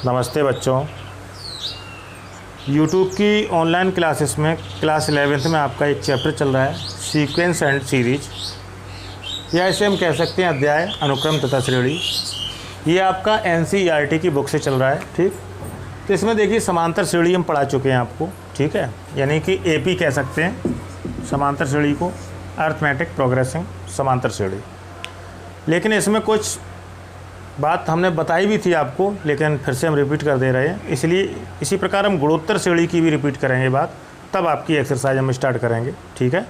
नमस्ते बच्चों। YouTube की ऑनलाइन क्लासेस में क्लास 11th में आपका एक चैप्टर चल रहा है सीक्वेंस एंड सीरीज, या इसे हम कह सकते हैं अध्याय, अनुक्रम तथा श्रेणी। ये आपका NCERT की बुक से चल रहा है, ठीक। तो इसमें देखिए समांतर श्रेणी हम पढ़ा चुके हैं आपको, ठीक है, यानी कि AP कह सकते हैं समांतर श्रेणी को, अर्थमेटिक प्रोग्रेसिंग समांतर श्रेणी। लेकिन इसमें कुछ बात हमने बताई भी थी आपको, लेकिन फिर से हम रिपीट कर दे रहे हैं, इसलिए इसी प्रकार हम गुणोत्तर श्रेणी की भी रिपीट करेंगे बात, तब आपकी एक्सरसाइज हम स्टार्ट करेंगे, ठीक है।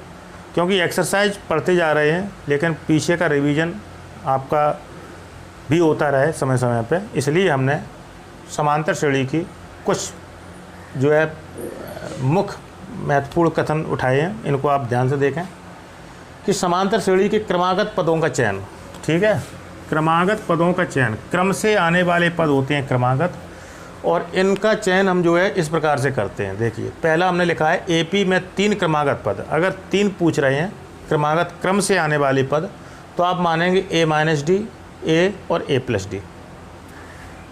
क्योंकि एक्सरसाइज पढ़ते जा रहे हैं लेकिन पीछे का रिवीजन आपका भी होता रहे समय समय पे, इसलिए हमने समांतर श्रेणी की कुछ जो है मुख्य महत्वपूर्ण कथन उठाए हैं। इनको आप ध्यान से देखें कि समांतर श्रेणी के क्रमागत पदों का चयन, ठीक है, क्रमागत पदों का चयन, क्रम से आने वाले पद होते हैं क्रमागत, और इनका चयन हम जो है इस प्रकार से करते हैं। देखिए पहला हमने लिखा है AP में 3 क्रमागत पद। अगर 3 पूछ रहे हैं क्रमागत क्रम से आने वाले पद, तो आप मानेंगे A-D, A और A+D।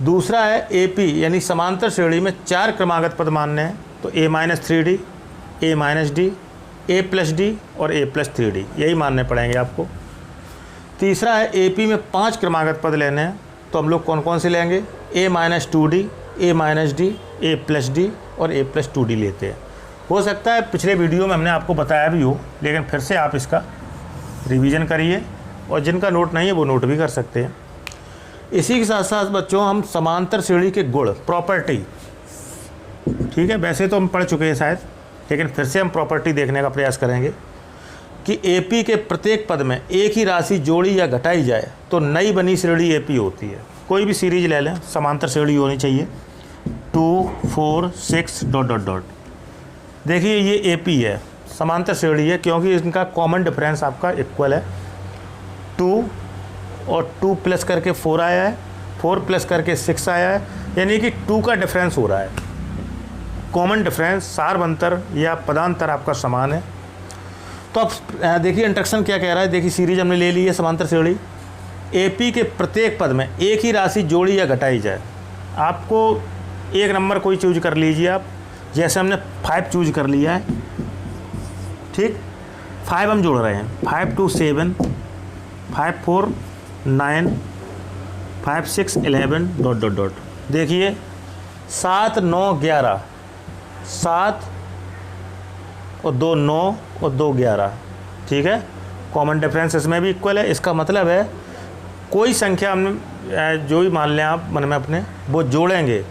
दूसरा है AP यानी समांतर श्रेणी में 4 क्रमागत पद मानने हैं, तो A-3D, A-D, A+D और A+3D, यही मानने पड़ेंगे आपको। तीसरा है AP में 5 क्रमागत पद लेने हैं, तो हम लोग कौन कौन से लेंगे? A-2D, A-D, A+D और A+2D लेते हैं। हो सकता है पिछले वीडियो में हमने आपको बताया भी हो, लेकिन फिर से आप इसका रिवीजन करिए, और जिनका नोट नहीं है वो नोट भी कर सकते हैं। इसी के साथ साथ बच्चों हम समांतर श्रेणी के गुण, प्रॉपर्टी, ठीक है, वैसे तो हम पढ़ चुके हैं शायद, लेकिन फिर से हम प्रॉपर्टी देखने का प्रयास करेंगे कि AP के प्रत्येक पद में एक ही राशि जोड़ी या घटाई जाए तो नई बनी श्रेणी AP होती है। कोई भी सीरीज ले लें, समांतर श्रेणी होनी चाहिए, 2, 4, 6 ... देखिए ये AP है, समांतर श्रेणी है, क्योंकि इनका कॉमन डिफरेंस आपका इक्वल है। 2 और 2 प्लस करके 4 आया है, 4 प्लस करके 6 आया है, यानी कि 2 का डिफरेंस हो रहा है। कॉमन डिफरेंस, सार्वंतर या पदांतर आपका समान है। तो अब देखिए इंस्ट्रक्शन क्या कह रहा है। देखिए सीरीज हमने ले ली है समांतर श्रेणी, AP के प्रत्येक पद में एक ही राशि जोड़ी या घटाई जाए। आपको एक नंबर कोई चूज कर लीजिए आप, जैसे हमने 5 चूज कर लिया है, ठीक। 5 हम जोड़ रहे हैं, 5 2 7, 5 4 9, 5 6 11 ... देखिए 7 9 11, 7 और 2 9 और 2 11, ठीक है। कॉमन डिफरेंस इसमें भी इक्वल है। इसका मतलब है कोई संख्या हमने जो भी मान लें आप मन में अपने, वो जोड़ेंगे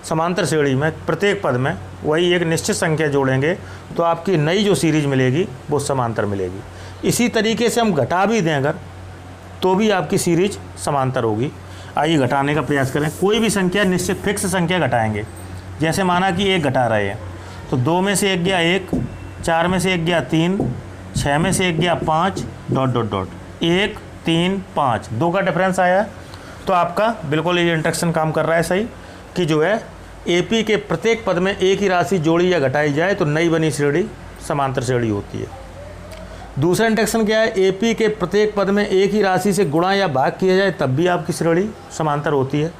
समांतर श्रेणी में प्रत्येक पद में, वही एक निश्चित संख्या जोड़ेंगे तो आपकी नई जो सीरीज मिलेगी वो समांतर मिलेगी। इसी तरीके से हम घटा भी दें अगर, तो भी आपकी सीरीज समांतर होगी। आइए घटाने का प्रयास करें। कोई भी संख्या निश्चित फिक्स संख्या घटाएंगे, जैसे माना कि 1 घटा रहे हैं, तो 2 में से 1 गया 1, 4 में से 1 गया 3, 6 में से 1 गया 5 ... 1 3 5, 2 का डिफरेंस आया। तो आपका बिल्कुल ये इंस्ट्रक्शन काम कर रहा है सही, कि जो है AP के प्रत्येक पद में एक ही राशि जोड़ी या घटाई जाए तो नई बनी श्रेणी समांतर श्रेणी होती है। दूसरा इंस्ट्रक्शन क्या है? AP के प्रत्येक पद में एक ही राशि से गुणा या भाग किया जाए तब भी आपकी श्रेणी समांतर होती है।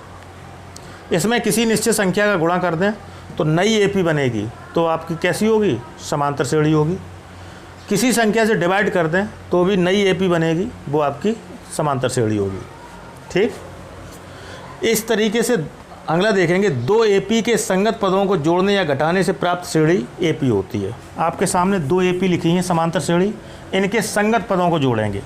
इसमें किसी निश्चित संख्या का गुणा कर दें तो नई AP बनेगी, तो आपकी कैसी होगी? समांतर श्रेणी होगी। किसी संख्या से डिवाइड कर दें तो भी नई AP बनेगी, वो आपकी समांतर श्रेणी होगी, ठीक। इस तरीके से अगला देखेंगे, 2 AP के संगत पदों को जोड़ने या घटाने से प्राप्त श्रेणी AP होती है। आपके सामने 2 AP लिखी हैं समांतर श्रेणी, इनके संगत पदों को जोड़ेंगे।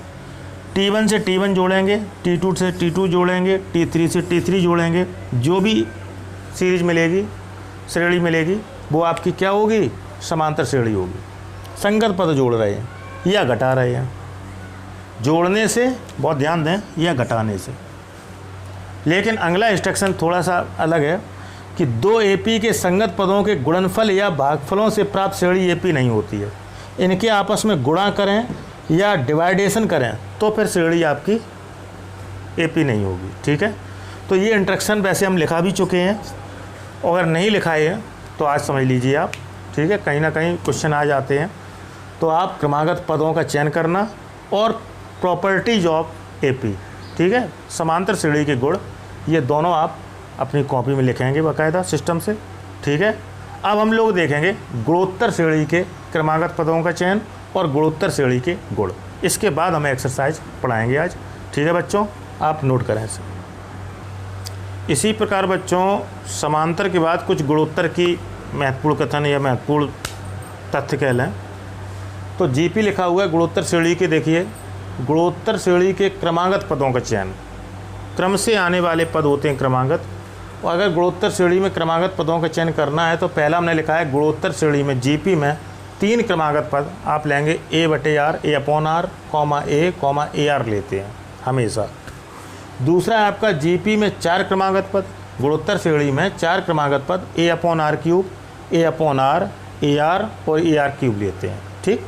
T1 से T1 जोड़ेंगे, T2 से T2 जोड़ेंगे, T3 से T3 जोड़ेंगे, जो भी सीरीज मिलेगी, श्रेणी मिलेगी, वो आपकी क्या होगी? समांतर श्रेणी होगी। संगत पद जोड़ रहे हैं या घटा रहे हैं, जोड़ने से बहुत ध्यान दें, या घटाने से। लेकिन अगला इंस्ट्रक्शन थोड़ा सा अलग है कि 2 AP के संगत पदों के गुणनफल या भागफलों से प्राप्त श्रेणी AP नहीं होती है। इनके आपस में गुणा करें या डिवाइडेशन करें तो फिर श्रेणी आपकी AP नहीं होगी, ठीक है। तो ये इंस्ट्रक्शन वैसे हम लिखा भी चुके हैं, अगर नहीं लिखाए हैं तो आज समझ लीजिए आप, ठीक है। कहीं ना कहीं क्वेश्चन आ जाते हैं, तो आप क्रमागत पदों का चयन करना और प्रॉपर्टीज ऑफ AP, ठीक है, समांतर श्रेणी के गुण, ये दोनों आप अपनी कॉपी में लिखेंगे बाकायदा सिस्टम से, ठीक है। अब हम लोग देखेंगे गुणोत्तर श्रेणी के क्रमागत पदों का चयन और गुणोत्तर श्रेणी के गुण। इसके बाद हमें एक्सरसाइज पढ़ाएंगे आज, ठीक है बच्चों, आप नोट करें इसे। इसी प्रकार बच्चों समांतर के बाद कुछ गुणोत्तर की महत्वपूर्ण कथन या महत्वपूर्ण तथ्य कह लें तो जीपी लिखा हुआ है गुणोत्तर श्रेणी के। देखिए गुणोत्तर श्रेणी के क्रमागत पदों का चयन, क्रम से आने वाले पद होते हैं क्रमागत, और अगर गुणोत्तर श्रेणी में क्रमागत पदों का चयन करना है तो पहला हमने लिखा है गुणोत्तर श्रेणी में जीपी में 3 क्रमागत पद आप लेंगे a/r, a/r, a, AR लेते हैं हमेशा। दूसरा है आपका जीपी में 4 क्रमागत पद, गुणोत्तर श्रेणी में 4 क्रमागत पद a/r3, a/r, AR और AR3 लेते हैं, ठीक।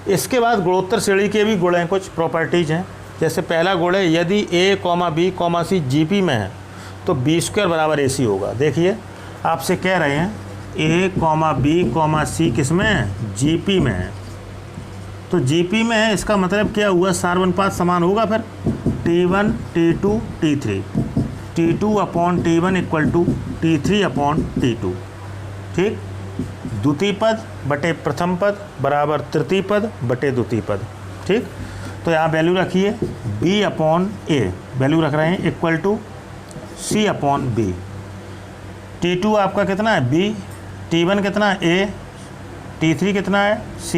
इसके बाद गुणोत्तर श्रेणी के भी गुण हैं, कुछ प्रॉपर्टीज़ हैं। जैसे पहला गुण है यदि a, b, c जीपी में है तो b² = AC होगा। देखिए आपसे कह रहे हैं a, b, c किस में है, जीपी में है, तो जीपी में है इसका मतलब क्या हुआ, सार अनुपात समान होगा फिर T1, T2, T3, T2/T1 = T3/T2, ठीक। द्वितीय पद बटे प्रथम पद बराबर तृतीय पद बटे द्वितीय पद, ठीक। तो यहाँ वैल्यू रखिए B/A, वैल्यू रख रहे हैं = C/B। T2 आपका कितना है B, T1 कितना है A, T3 कितना है C,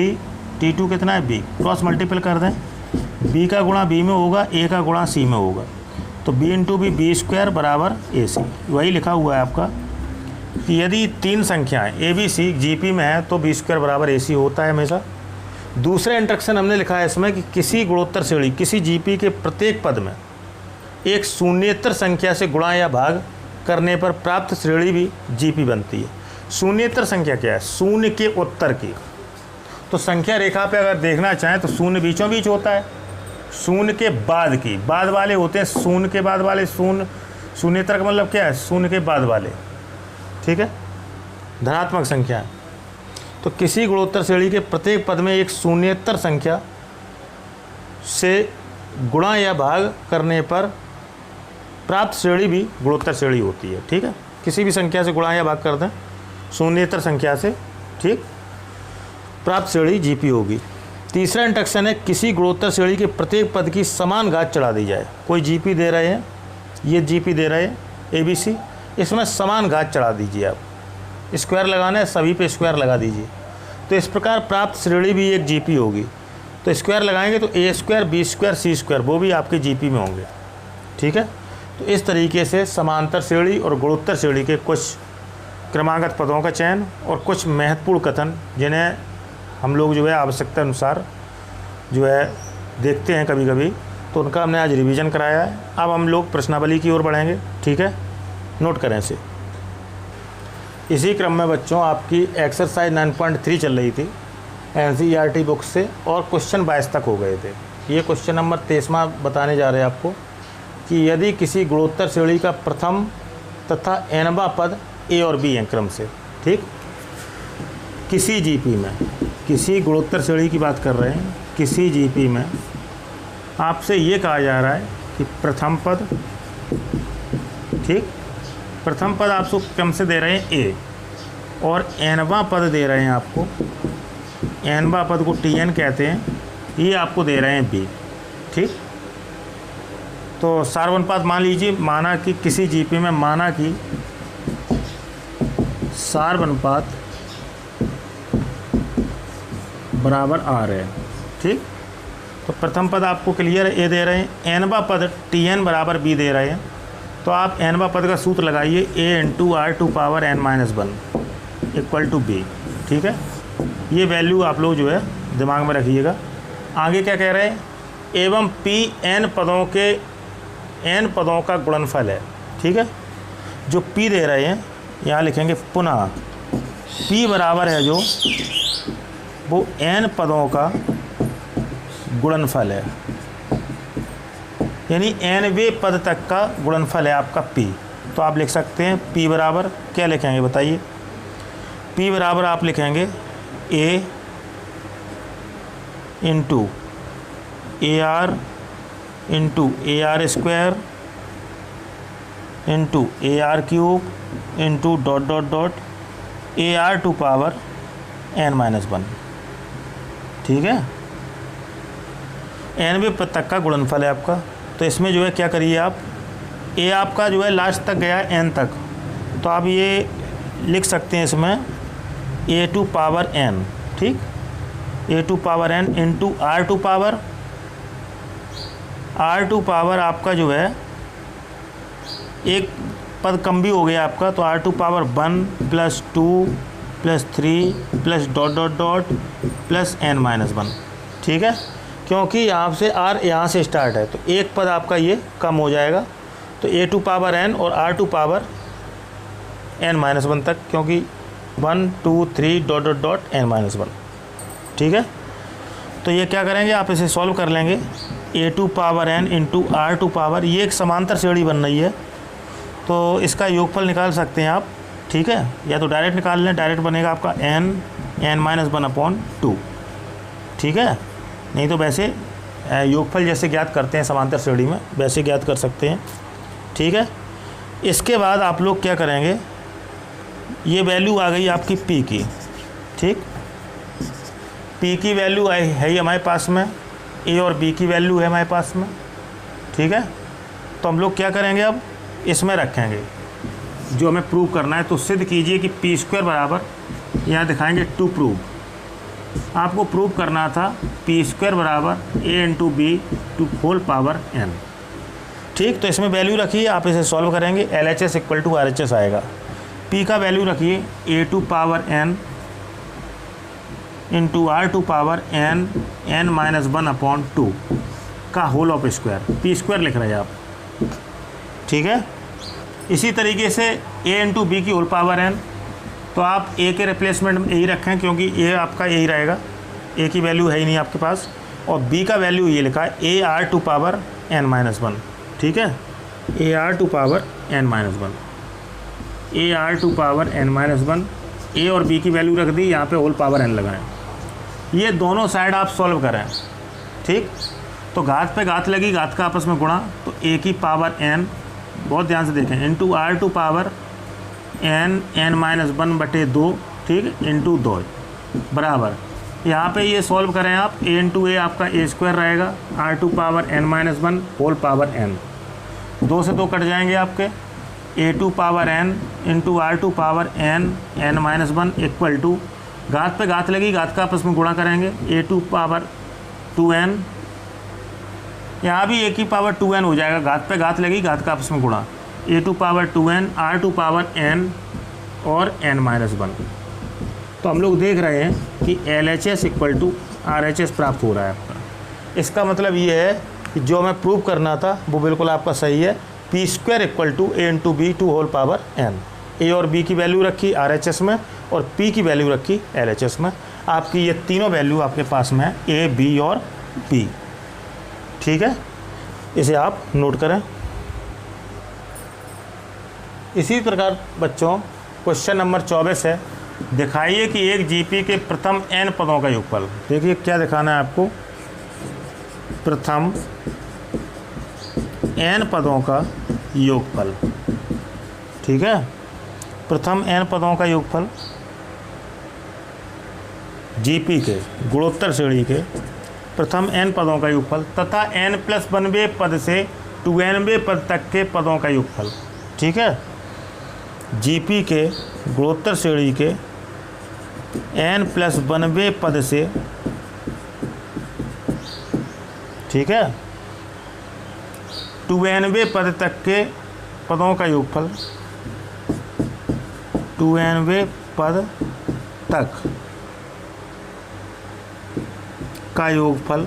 T2 कितना है B, क्रॉस मल्टीपल कर दें, B का गुणा B में होगा, A का गुणा C में होगा, तो B × B, B² = AC। वही लिखा हुआ है आपका कि यदि 3 संख्याएं ABC जीपी में है तो B² = AC होता है हमेशा। दूसरा इंस्ट्रक्शन हमने लिखा है इसमें कि किसी गुणोत्तर श्रेणी किसी जीपी के प्रत्येक पद में एक शून्येतर संख्या से गुणा या भाग करने पर प्राप्त श्रेणी भी जीपी बनती है। शून्येतर संख्या क्या है, शून्य के उत्तर की। तो संख्या रेखा पे अगर देखना चाहें तो शून्य बीचों बीच होता है, शून्य के बाद की, बाद वाले होते हैं, शून्य के बाद वाले, शून्येतर का मतलब क्या है, शून्य के बाद वाले, ठीक है, धनात्मक संख्या है। तो किसी गुणोत्तर श्रेणी के प्रत्येक पद में एक शून्येतर संख्या से गुणा या भाग करने पर प्राप्त श्रेणी भी गुणोत्तर श्रेणी होती है, ठीक है। किसी भी संख्या से गुणा या भाग कर दें शून्येतर संख्या से, ठीक, प्राप्त श्रेणी जीपी होगी। तीसरा इंस्ट्रक्शन है किसी गुणोत्तर श्रेणी के प्रत्येक पद की समान घात चढ़ा दी जाए। कोई जीपी दे रहे हैं, ये जीपी दे रहे हैं ABC, इसमें समान घात चढ़ा दीजिए आप, स्क्वायर लगाना है सभी पे स्क्वायर लगा दीजिए, तो इस प्रकार प्राप्त श्रेणी भी एक जीपी होगी। तो स्क्वायर लगाएंगे तो A², B², C² वो भी आपके जीपी में होंगे, ठीक है। तो इस तरीके से समांतर श्रेणी और गुणोत्तर श्रेणी के कुछ क्रमागत पदों का चयन और कुछ महत्वपूर्ण कथन जिन्हें हम लोग जो है आवश्यकता अनुसार जो है देखते हैं कभी कभी, तो उनका हमने आज रिवीजन कराया है। अब हम लोग प्रश्नावली की ओर बढ़ेंगे, ठीक है, नोट करें इसे। इसी क्रम में बच्चों आपकी एक्सरसाइज 9.3 चल रही थी NCERT बुक से और क्वेश्चन 22 तक हो गए थे। ये क्वेश्चन नंबर 23वां बताने जा रहे हैं आपको कि यदि किसी गुणोत्तर श्रेणी का प्रथम तथा nवां पद A और B हैं क्रम से, ठीक, किसी जीपी में, किसी गुणोत्तर श्रेणी की बात कर रहे हैं, किसी जीपी में आपसे ये कहा जा रहा है कि प्रथम पद, ठीक, प्रथम पद आपको क्रम से दे रहे हैं A और nवां पद दे रहे हैं आपको, nवां पद को TN कहते हैं, ये आपको दे रहे हैं B, ठीक। तो सार्वनुपात मान लीजिए, माना कि किसी जीपी में माना कि सार्वनुपात बराबर R है, ठीक। तो प्रथम पद आपको क्लियर है, A दे रहे हैं, nवां पद TN = B दे रहे हैं, तो आप nवां पद का सूत्र लगाइए A × R⁻n−1 = B, ठीक है। ये वैल्यू आप लोग जो है दिमाग में रखिएगा। आगे क्या कह रहे हैं, एवं P n पदों के n पदों का गुणनफल है, ठीक है। जो P दे रहे हैं यहाँ लिखेंगे पुनः P बराबर है जो वो n पदों का गुणनफल है, यानी nवें पद तक का गुणनफल है आपका P। तो आप लिख सकते हैं P बराबर क्या लिखेंगे बताइए, P बराबर आप लिखेंगे A × AR × AR² into AR³ into dot dot dot AR⁴ n-1, ठीक है। nवें पद तक का गुणनफल है आपका। तो इसमें जो है क्या करिए आप, a आपका जो है लास्ट तक गया है n तक, तो आप ये लिख सकते हैं इसमें A⁴n, ठीक, A⁴n इंटू R⁴ आपका जो है एक पद कम भी हो गया आपका, तो R⁴1 plus 2 plus 3 plus dot dot dot plus n-1, ठीक है। क्योंकि यहाँ से R यहाँ से स्टार्ट है तो एक पद आपका ये कम हो जाएगा, तो A⁴n और R⁴n-1 तक, क्योंकि 1 2 3 डॉट डॉट डॉट n-1, ठीक है। तो ये क्या करेंगे आप, इसे सॉल्व कर लेंगे। A⁴n इंटू R⁴, ये एक समांतर श्रेणी बन रही है, तो इसका योगफल निकाल सकते हैं आप, ठीक है, या तो डायरेक्ट निकाल लें। डायरेक्ट बनेगा आपका n-1/2, ठीक है, नहीं तो वैसे योगफल जैसे ज्ञात करते हैं समांतर श्रेणी में वैसे ज्ञात कर सकते हैं, ठीक है। इसके बाद आप लोग क्या करेंगे, ये वैल्यू आ गई आपकी p की, ठीक, p की वैल्यू है ही हमारे पास में, a और b की वैल्यू है हमारे पास में, ठीक है। तो हम लोग क्या करेंगे, अब इसमें रखेंगे जो हमें प्रूव करना है। तो सिद्ध कीजिए कि p² बराबर, यहाँ दिखाएंगे टू प्रूव, आपको प्रूव करना था p² बराबर a⁴n, ठीक। तो इसमें वैल्यू रखिए, आप इसे सॉल्व करेंगे, LHS = RHS आएगा। p का वैल्यू रखिए A⁴n इंटू R⁴n n-1/2 का होल ऑफ स्क्वायर, p² लिख रहे हैं आप, ठीक है। इसी तरीके से a इंटू b की होल पावर n, तो आप a के रिप्लेसमेंट में यही रखें, क्योंकि a आपका यही रहेगा, a की वैल्यू है ही नहीं आपके पास, और b का वैल्यू ये लिखा है AR⁴n-1, ठीक है, AR⁴n-1, AR⁴n-1, a और b की वैल्यू रख दी, यहाँ पे होल पावर n लगाएं। ये दोनों साइड आप सॉल्व करें, ठीक। तो घात पे घात लगी, घात का आपस में गुणा, तो a की पावर n, बहुत ध्यान से देखें, इंटू R⁴n n-1/2, ठीक, इंटू 2 बराबर, यहाँ पे ये सॉल्व करें आप, a इंटू a आपका a² रहेगा, R⁴n-1 होल पावर n, 2 से 2 कट जाएंगे आपके, A⁴n into R⁴n n-1 equal to, घात पे घात लगी, घात का आपस में गुणा करेंगे, A⁴2n, यहाँ भी A⁴2n हो जाएगा, घात पे घात लगी, घात का आपस में गुणा, A⁴2n R⁴n और n-1। तो हम लोग देख रहे हैं कि LHS = RHS प्राप्त हो रहा है आपका। इसका मतलब ये है कि जो हमें प्रूव करना था वो बिल्कुल आपका सही है, p² = a into b to whole power n। a और b की वैल्यू रखी RHS में और p की वैल्यू रखी LHS में। आपकी ये तीनों वैल्यू आपके पास में है, a, b और p, ठीक है। इसे आप नोट करें। इसी प्रकार बच्चों क्वेश्चन नंबर 24 है, दिखाइए कि एक GP के प्रथम n पदों का योगफल। देखिए क्या दिखाना है आपको, प्रथम n पदों का योगफल, ठीक है। प्रथम n पदों का योगफल GP के गुणोत्तर श्रेणी के प्रथम n पदों का योगफल तथा n+1वें पद से 2nवें पद तक के पदों का योगफल, ठीक है। GP के गुणोत्तर श्रेणी के n+1वें पद से, ठीक है, 2nवें पद तक के पदों का योगफल, 2nवें पद तक का योगफल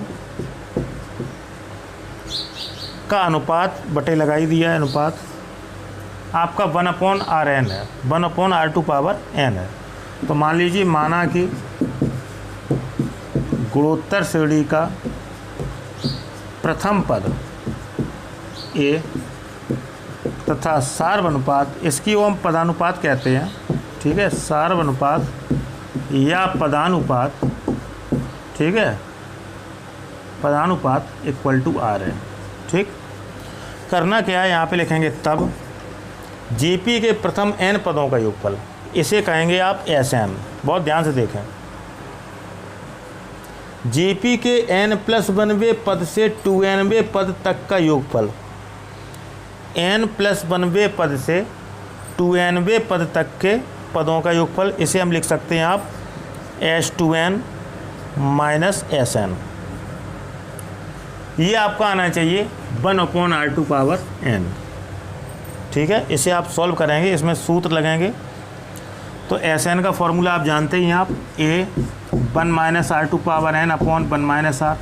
का अनुपात बटे लगाई दिया है, अनुपात आपका 1/Rn है, 1/R⁴n है। तो मान लीजिए, माना कि गुणोत्तर श्रेणी का प्रथम पद a तथा सार्वनुपात, इसकी वो हम पदानुपात कहते हैं, ठीक है, सार्वनुपात या पदानुपात, ठीक है, पदानुपात = R है, ठीक। करना क्या है, यहाँ पे लिखेंगे तब जीपी के प्रथम n पदों का योगफल, इसे कहेंगे आप Sn। बहुत ध्यान से देखें, जीपी के n+1वें पद से 2nवें पद तक का योगफल, n+1वें पद से 2nवें पद तक के पदों का योगफल, इसे हम लिख सकते हैं आप S2n माइनस Sn। ये आपका आना चाहिए 1/r⁴n। ठीक है, इसे आप सॉल्व करेंगे, इसमें सूत्र लगेंगे। तो Sn का फॉर्मूला आप जानते ही हैं आप, a 1 - r⁴n upon 1 - r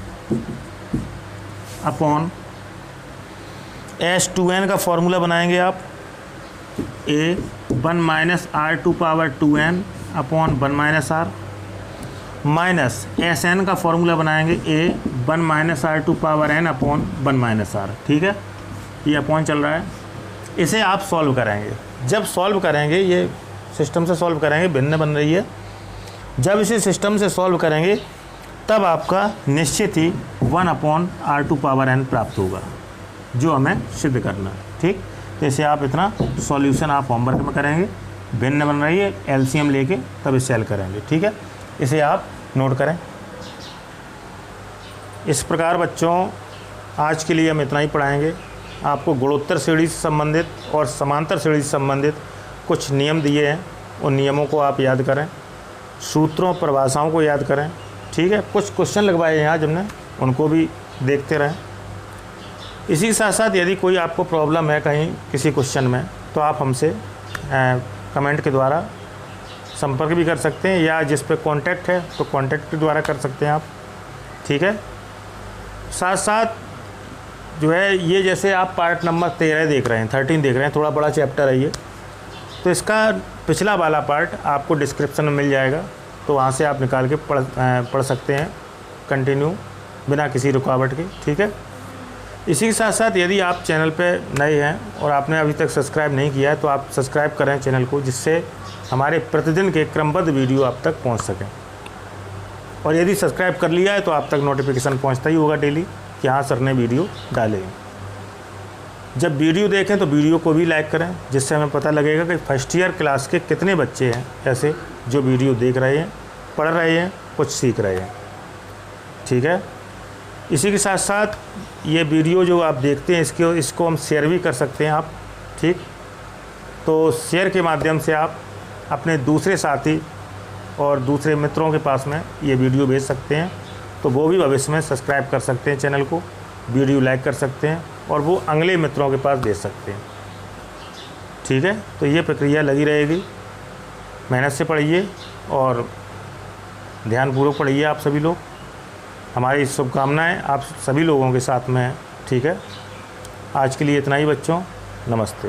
upon S2n का फॉर्मूला बनाएंगे आप a 1 - r⁴2n upon 1 - r minus Sn का फॉर्मूला बनाएंगे a 1 - r⁴n अपॉन 1 - r। ठीक है, ये अपॉन चल रहा है, इसे आप सॉल्व करेंगे। जब सॉल्व करेंगे, ये सिस्टम से सॉल्व करेंगे, भिन्न बन रही है। जब इसे सिस्टम से सॉल्व करेंगे तब आपका निश्चित ही 1/r⁴n प्राप्त होगा, जो हमें सिद्ध करना है। ठीक, तो इसे आप इतना सॉल्यूशन आप होमवर्क में करेंगे, भिन्न बन रही है, एलसीएम लेके तब इसे हल करेंगे। ठीक है, इसे आप नोट करें। इस प्रकार बच्चों आज के लिए हम इतना ही पढ़ाएंगे। आपको गुणोत्तर श्रेणी से संबंधित और समांतर श्रेणी से संबंधित कुछ नियम दिए हैं, उन नियमों को आप याद करें, सूत्रों परिभाषाओं को याद करें। ठीक है, कुछ क्वेश्चन लगवाए हैं आज हमने, उनको भी देखते रहें। इसी के साथ साथ यदि कोई आपको प्रॉब्लम है कहीं किसी क्वेश्चन में, तो आप हमसे कमेंट के द्वारा संपर्क भी कर सकते हैं, या जिस पे कांटेक्ट है तो कांटेक्ट के द्वारा कर सकते हैं आप। ठीक है, साथ साथ जो है ये जैसे आप पार्ट नंबर 13 देख रहे हैं, 13 देख रहे हैं, थोड़ा बड़ा चैप्टर है ये, तो इसका पिछला वाला पार्ट आपको डिस्क्रिप्शन में मिल जाएगा, तो वहाँ से आप निकाल के पढ़ सकते हैं कंटिन्यू बिना किसी रुकावट के। ठीक है, इसी के साथ साथ यदि आप चैनल पे नए हैं और आपने अभी तक सब्सक्राइब नहीं किया है, तो आप सब्सक्राइब करें चैनल को, जिससे हमारे प्रतिदिन के क्रमबद्ध वीडियो आप तक पहुंच सकें। और यदि सब्सक्राइब कर लिया है तो आप तक नोटिफिकेशन पहुंचता ही होगा डेली कि हाँ सर ने वीडियो डाले। जब वीडियो देखें तो वीडियो को भी लाइक करें, जिससे हमें पता लगेगा कि फर्स्ट ईयर क्लास के कितने बच्चे हैं ऐसे जो वीडियो देख रहे हैं, पढ़ रहे हैं, कुछ सीख रहे हैं। ठीक है, इसी के साथ साथ ये वीडियो जो आप देखते हैं इसको हम शेयर भी कर सकते हैं आप। ठीक, तो शेयर के माध्यम से आप अपने दूसरे साथी और दूसरे मित्रों के पास में ये वीडियो भेज सकते हैं, तो वो भी भविष्य में सब्सक्राइब कर सकते हैं चैनल को, वीडियो लाइक कर सकते हैं और वो अगले मित्रों के पास भेज सकते हैं। ठीक है, तो ये प्रक्रिया लगी रहेगी। मेहनत से पढ़िए और ध्यानपूर्वक पढ़िए आप सभी लोग। हमारी शुभकामनाएं आप सभी लोगों के साथ में है। ठीक है, आज के लिए इतना ही बच्चों, नमस्ते।